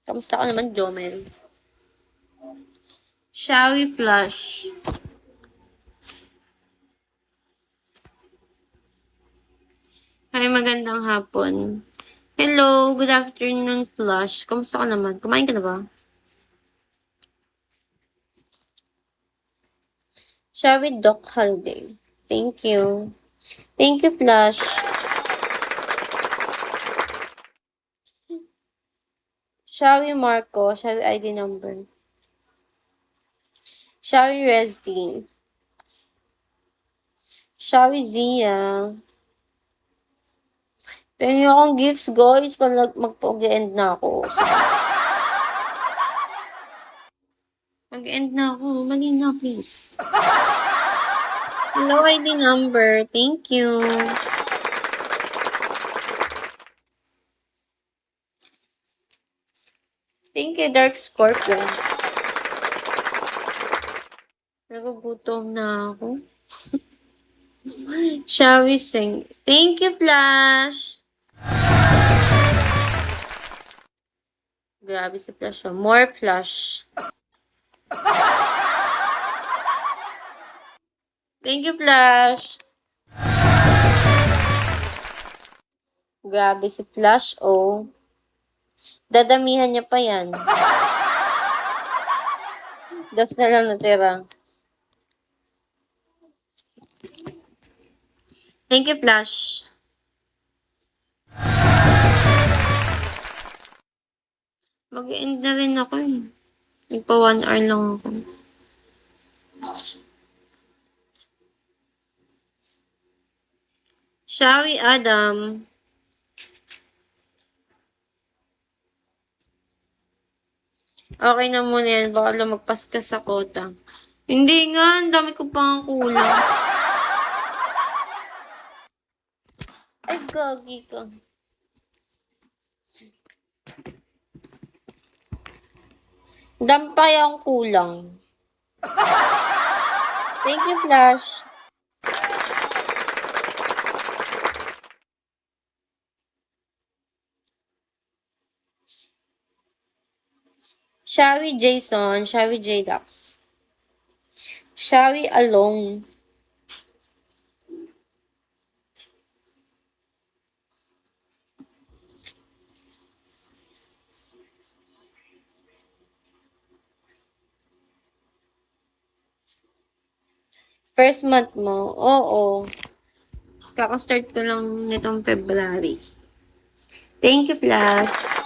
Kamusta ka naman, Jomel? Shall we flush? Hi, magandang hapon. Hello, good afternoon, Flush. Kamusta ka naman? Kumain ka na ba? Shall we Doc Holiday? Thank you. Thank you, Flush. Shall we Marco? Shall we ID number? Shall we Resdi? Shall we Zia? Pengen akong gifts, guys. Mag-end na ako. Mag-end na ako. Mali na, please. Hello, ID number. Thank you. Thank you, Dark Scorpion. Nagugutom na ako. Shall we sing? Thank you, Flash. Grabe si Flash. More Flash. Thank you, Flash. Grabe si Flash, oh. Dadamihan niya pa yan. Dos na lang natira. Thank you, Flash. Mag-end na rin ako eh. Nagpa 1 hour lang ako. Shall we, Adam? Okay na muna yan. Baka lumagpas ka sa kota. Hindi nga. Ang dami ko pang kulang. Ay, gagi ka. Ang dami pa kaya akong kulang. Thank you, Flash. Shall we, Jason? Shall we, J-Dax? Shall we, Alone? First month mo? Oo. Kaka-start ko lang nitong February. Thank you, Flash.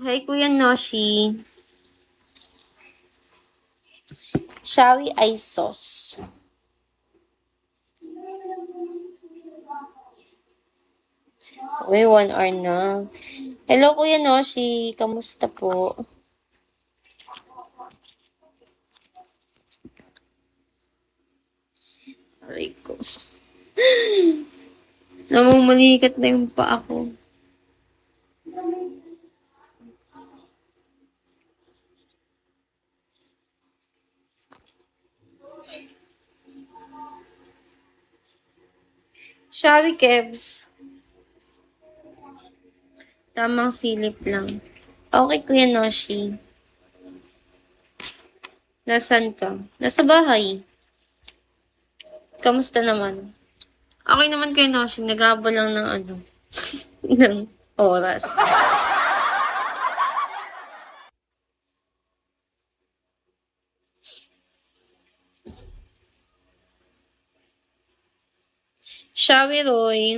Hi, Kuya Noshi. Shall we, ice sauce? Uy, 1 hour na. Hello, Kuya Noshi. Kamusta po? Aray ko. Namumalikat na yung paa ko. Shall we, Kebs? Tamang silip lang. Okay, Kuya Noshi. Nasaan ka? Nasa bahay. Kamusta naman? Okay naman, Kuya Noshi. Nag-aabol lang ng ng oras. Shall we, Roy?